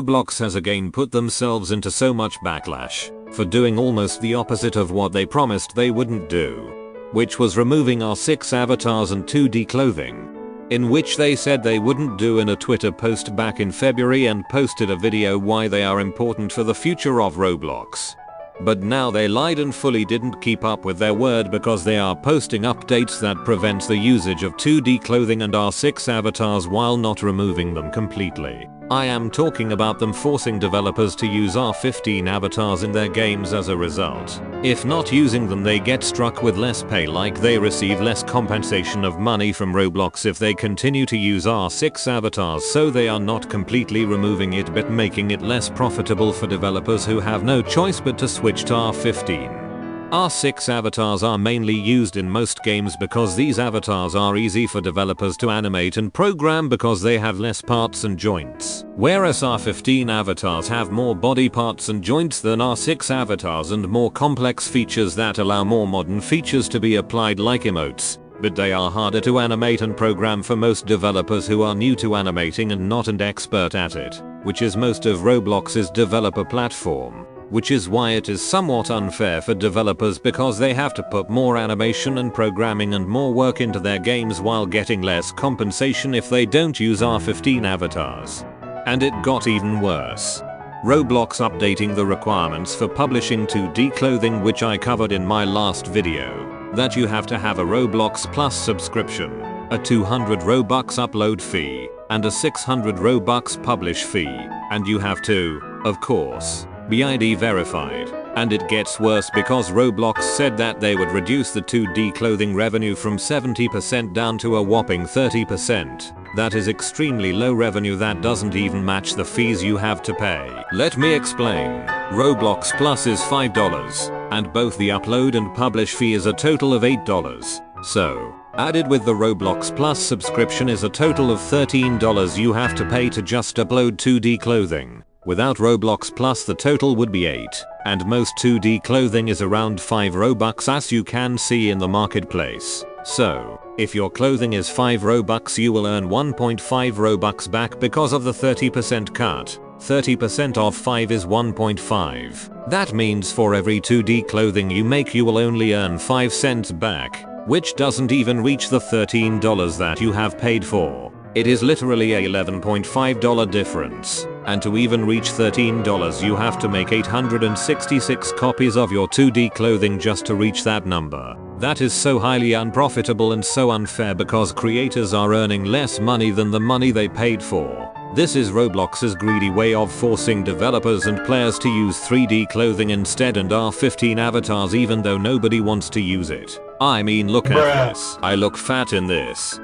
Roblox has again put themselves into so much backlash for doing almost the opposite of what they promised they wouldn't do, which was removing our 6 avatars and 2D clothing, in which they said they wouldn't do in a Twitter post back in February and posted a video why they are important for the future of Roblox. But now they lied and fully didn't keep up with their word because they are posting updates that prevents the usage of 2D clothing and our 6 avatars while not removing them completely. I am talking about them forcing developers to use our 15 avatars in their games as a result. If not using them, they get struck with less pay, like they receive less compensation of money from Roblox if they continue to use our 6 avatars, so they are not completely removing it but making it less profitable for developers who have no choice but to switch to our 15. Our 6 avatars are mainly used in most games because these avatars are easy for developers to animate and program because they have less parts and joints. Whereas our 15 avatars have more body parts and joints than our 6 avatars and more complex features that allow more modern features to be applied, like emotes, but they are harder to animate and program for most developers who are new to animating and not an expert at it, which is most of Roblox's developer platform. Which is why it is somewhat unfair for developers because they have to put more animation and programming and more work into their games while getting less compensation if they don't use our 15 avatars. And it got even worse. Roblox updating the requirements for publishing 2D clothing, which I covered in my last video, that you have to have a Roblox Plus subscription, a 200 Robux upload fee, and a 600 Robux publish fee, and you have to, of course, be ID verified. And it gets worse because Roblox said that they would reduce the 2D clothing revenue from 70% down to a whopping 30%. That is extremely low revenue that doesn't even match the fees you have to pay. Let me explain. Roblox Plus is $5, and both the upload and publish fee is a total of $8. So, added with the Roblox Plus subscription is a total of $13 you have to pay to just upload 2D clothing. Without Roblox Plus the total would be 8, and most 2D clothing is around 5 Robux, as you can see in the marketplace. So, if your clothing is 5 Robux, you will earn 1.5 Robux back because of the 30% cut. 30% of 5 is 1.5. That means for every 2D clothing you make you will only earn 5 cents back, which doesn't even reach the $13 that you have paid for. It is literally a $11.5 difference. And to even reach $13 you have to make 866 copies of your 2D clothing just to reach that number. That is so highly unprofitable and so unfair because creators are earning less money than the money they paid for. This is Roblox's greedy way of forcing developers and players to use 3D clothing instead and our 15 avatars, even though nobody wants to use it. I mean, look at this. I look fat in this.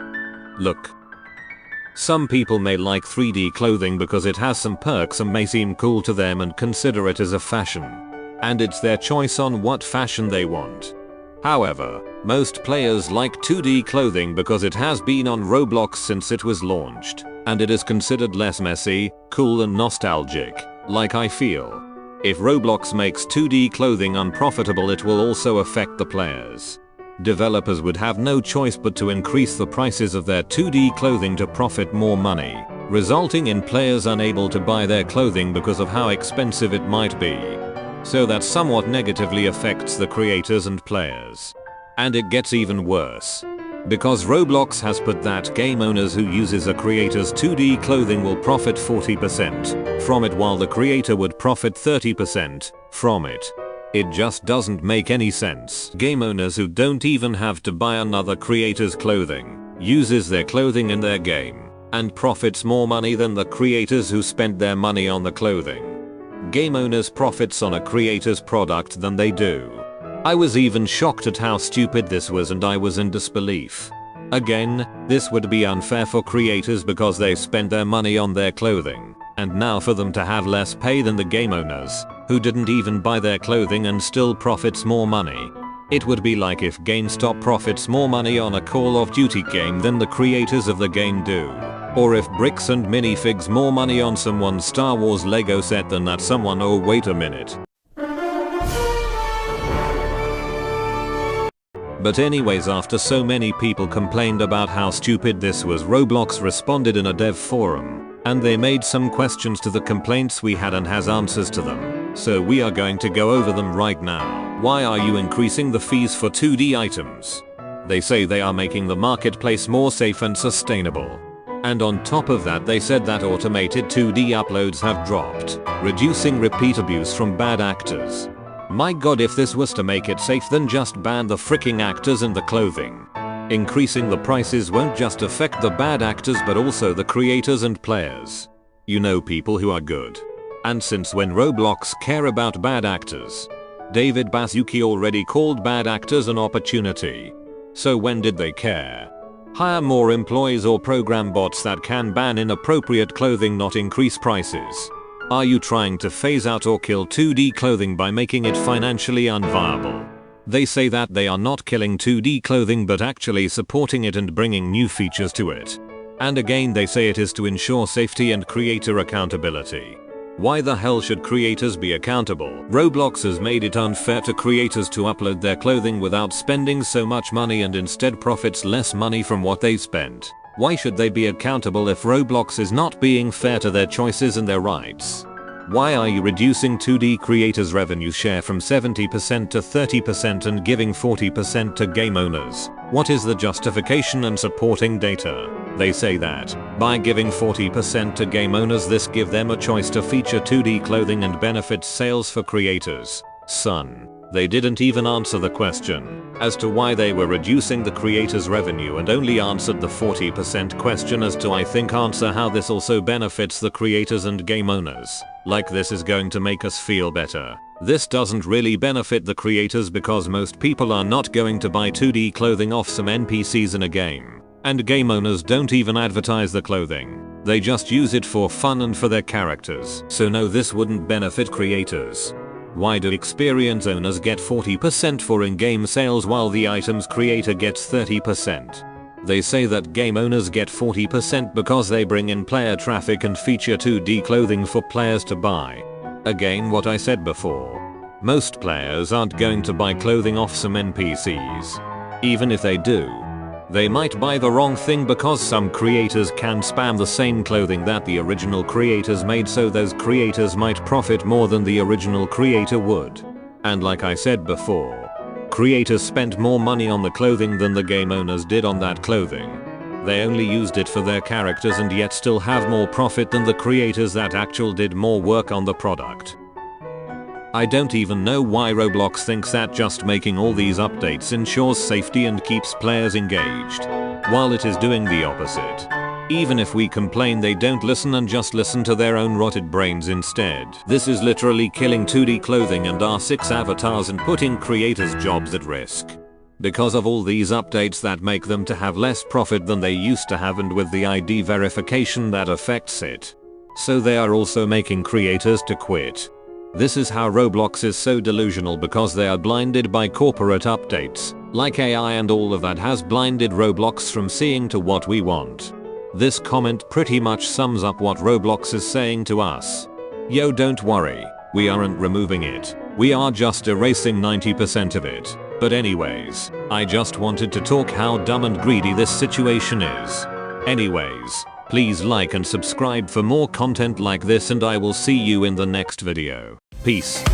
Look. Some people may like 3D clothing because it has some perks and may seem cool to them and consider it as a fashion. And it's their choice on what fashion they want. However, most players like 2D clothing because it has been on Roblox since it was launched, and it is considered less messy, cool and nostalgic, like I feel. If Roblox makes 2D clothing unprofitable, it will also affect the players. Developers would have no choice but to increase the prices of their 2D clothing to profit more money, resulting in players unable to buy their clothing because of how expensive it might be. So that somewhat negatively affects the creators and players. And it gets even worse. Because Roblox has put that game owners who uses a creator's 2D clothing will profit 40% from it while the creator would profit 30% from it. It just doesn't make any sense. Game owners who don't even have to buy another creator's clothing uses their clothing in their game and profits more money than the creators who spent their money on the clothing. Game owners profits on a creator's product than they do. I was even shocked at how stupid this was and I was in disbelief. Again, this would be unfair for creators because they spent their money on their clothing, and now for them to have less pay than the game owners, who didn't even buy their clothing and still profits more money. It would be like if GameStop profits more money on a Call of Duty game than the creators of the game do. Or if Bricks and Minifigs more money on someone's Star Wars Lego set than that someone. Oh wait a minute. But anyways, after so many people complained about how stupid this was, Roblox responded in a dev forum And they made some questions to the complaints we had and has answers to them. So we are going to go over them right now. Why are you increasing the fees for 2D items? They say they are making the marketplace more safe and sustainable. And on top of that they said that automated 2D uploads have dropped, reducing repeat abuse from bad actors. My god, if this was to make it safe, then just ban the freaking actors and the clothing. Increasing the prices won't just affect the bad actors but also the creators and players. You know, people who are good. And since when Roblox care about bad actors? David Baszucki already called bad actors an opportunity. So when did they care? Hire more employees or program bots that can ban inappropriate clothing, not increase prices. Are you trying to phase out or kill 2D clothing by making it financially unviable? They say that they are not killing 2D clothing but actually supporting it and bringing new features to it. And again they say it is to ensure safety and creator accountability. Why the hell should creators be accountable? Roblox has made it unfair to creators to upload their clothing without spending so much money and instead profits less money from what they spent. Why should they be accountable if Roblox is not being fair to their choices and their rights? Why are you reducing 2D creators' revenue share from 70% to 30% and giving 40% to game owners? What is the justification and supporting data? They say that by giving 40% to game owners, this give them a choice to feature 2D clothing and benefits sales for creators. Son, they didn't even answer the question as to why they were reducing the creators' revenue and only answered the 40% question as to, I think, answer how this also benefits the creators and game owners. Like this is going to make us feel better. This doesn't really benefit the creators because most people are not going to buy 2D clothing off some NPCs in a game. And game owners don't even advertise the clothing. They just use it for fun and for their characters. So no, this wouldn't benefit creators. Why do experience owners get 40% for in-game sales while the item's creator gets 30%? They say that game owners get 40% because they bring in player traffic and feature 2D clothing for players to buy. Again, what I said before. Most players aren't going to buy clothing off some NPCs. Even if they do, they might buy the wrong thing because some creators can spam the same clothing that the original creators made, so those creators might profit more than the original creator would. And like I said before, creators spent more money on the clothing than the game owners did on that clothing. They only used it for their characters and yet still have more profit than the creators that actually did more work on the product. I don't even know why Roblox thinks that just making all these updates ensures safety and keeps players engaged, while it is doing the opposite. Even if we complain, they don't listen and just listen to their own rotted brains instead. This is literally killing 2D clothing and our 6 avatars and putting creators' jobs at risk. Because of all these updates that make them to have less profit than they used to have, and with the ID verification that affects it. So they are also making creators to quit. This is how Roblox is so delusional, because they are blinded by corporate updates, like AI, and all of that has blinded Roblox from seeing to what we want. This comment pretty much sums up what Roblox is saying to us. Yo, don't worry, we aren't removing it. We are just erasing 90% of it. But anyways, I just wanted to talk how dumb and greedy this situation is. Anyways, please like and subscribe for more content like this, and I will see you in the next video. Peace.